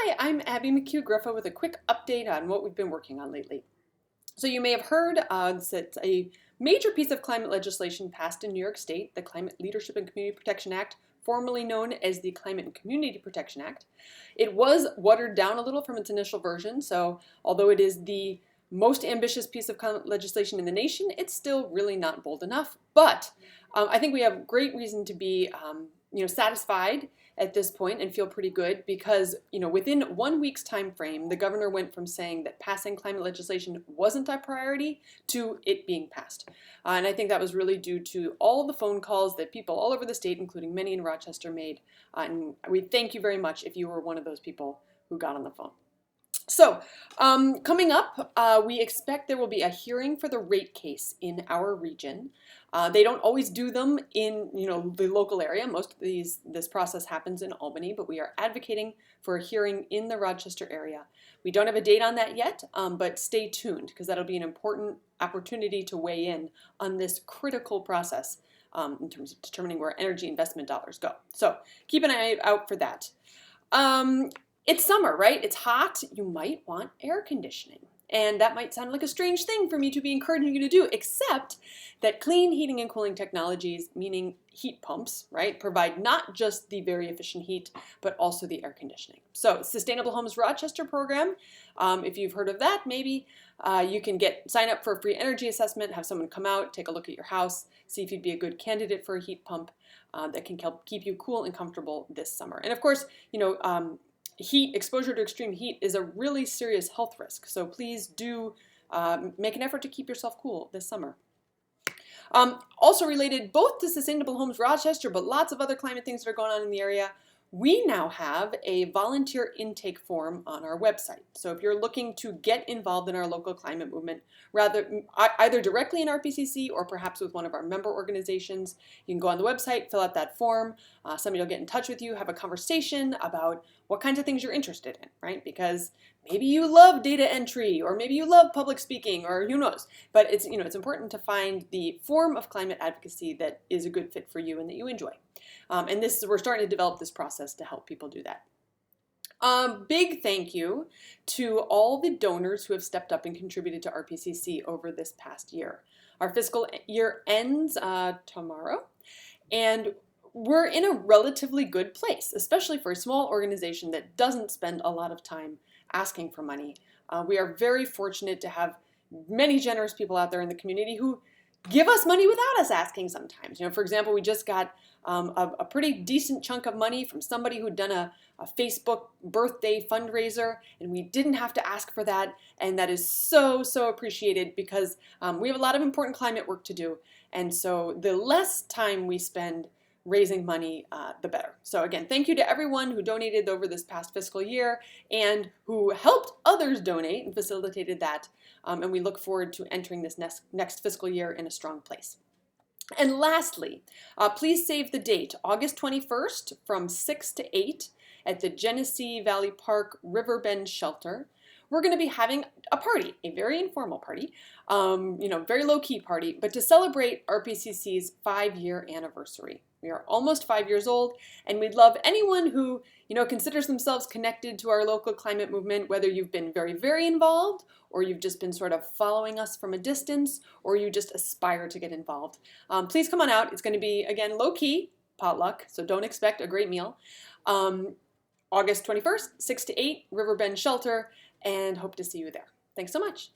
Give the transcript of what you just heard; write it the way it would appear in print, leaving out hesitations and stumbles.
Hi, I'm Abby McHugh-Griffa with a quick update on what we've been working on lately. So you may have heard that a major piece of climate legislation passed in New York State, the Climate Leadership and Community Protection Act, formerly known as the Climate and Community Protection Act. It was watered down a little from its initial version, so although it is the most ambitious piece of climate legislation in the nation, it's still really not bold enough. But I think we have great reason to be satisfied at this point and feel pretty good because, within 1 week's time frame, the governor went from saying that passing climate legislation wasn't a priority to it being passed. And I think that was really due to all the phone calls that people all over the state, including many in Rochester, made. And we thank you very much if you were one of those people who got on the phone. So, coming up, we expect there will be a hearing for the rate case in our region. They don't always do them in, the local area. Most of this process happens in Albany, but we are advocating for a hearing in the Rochester area. We don't have a date on that yet, but stay tuned because that'll be an important opportunity to weigh in on this critical process in terms of determining where energy investment dollars go. So keep an eye out for that. It's summer, right? It's hot. You might want air conditioning. And that might sound like a strange thing for me to be encouraging you to do, except that clean heating and cooling technologies, meaning heat pumps, right, provide not just the very efficient heat, but also the air conditioning. So Sustainable Homes Rochester program, if you've heard of that, maybe you can sign up for a free energy assessment, have someone come out, take a look at your house, see if you'd be a good candidate for a heat pump that can help keep you cool and comfortable this summer. And of course, exposure to extreme heat is a really serious health risk. So please do make an effort to keep yourself cool this summer. Also related both to Sustainable Homes Rochester, but lots of other climate things that are going on in the area, we now have a volunteer intake form on our website. So if you're looking to get involved in our local climate movement, either directly in RPCC or perhaps with one of our member organizations, you can go on the website, fill out that form. Somebody will get in touch with you, have a conversation about what kinds of things you're interested in, right? Because maybe you love data entry, or maybe you love public speaking, or who knows. But it's important to find the form of climate advocacy that is a good fit for you and that you enjoy. And we're starting to develop this process to help people do that. Big thank you to all the donors who have stepped up and contributed to RPCC over this past year. Our fiscal year ends tomorrow, and we're in a relatively good place, especially for a small organization that doesn't spend a lot of time asking for money. We are very fortunate to have many generous people out there in the community who give us money without us asking sometimes. For example, we just got a pretty decent chunk of money from somebody who'd done a Facebook birthday fundraiser, and we didn't have to ask for that. And that is so, so appreciated because we have a lot of important climate work to do. And so the less time we spend raising money, the better. So again, thank you to everyone who donated over this past fiscal year and who helped others donate and facilitated that. And we look forward to entering this next fiscal year in a strong place. And lastly, please save the date, August 21st from 6 to 8 at the Genesee Valley Park Riverbend Shelter. We're going to be having a party, a very informal party, very low-key party, but to celebrate RPCC's 5-year anniversary. We are almost 5 years old, and we'd love anyone who, considers themselves connected to our local climate movement, whether you've been very, very involved, or you've just been sort of following us from a distance, or you just aspire to get involved. Please come on out. It's going to be, again, low-key, potluck, so don't expect a great meal. August 21st, 6 to 8, Riverbend Shelter, and hope to see you there. Thanks so much.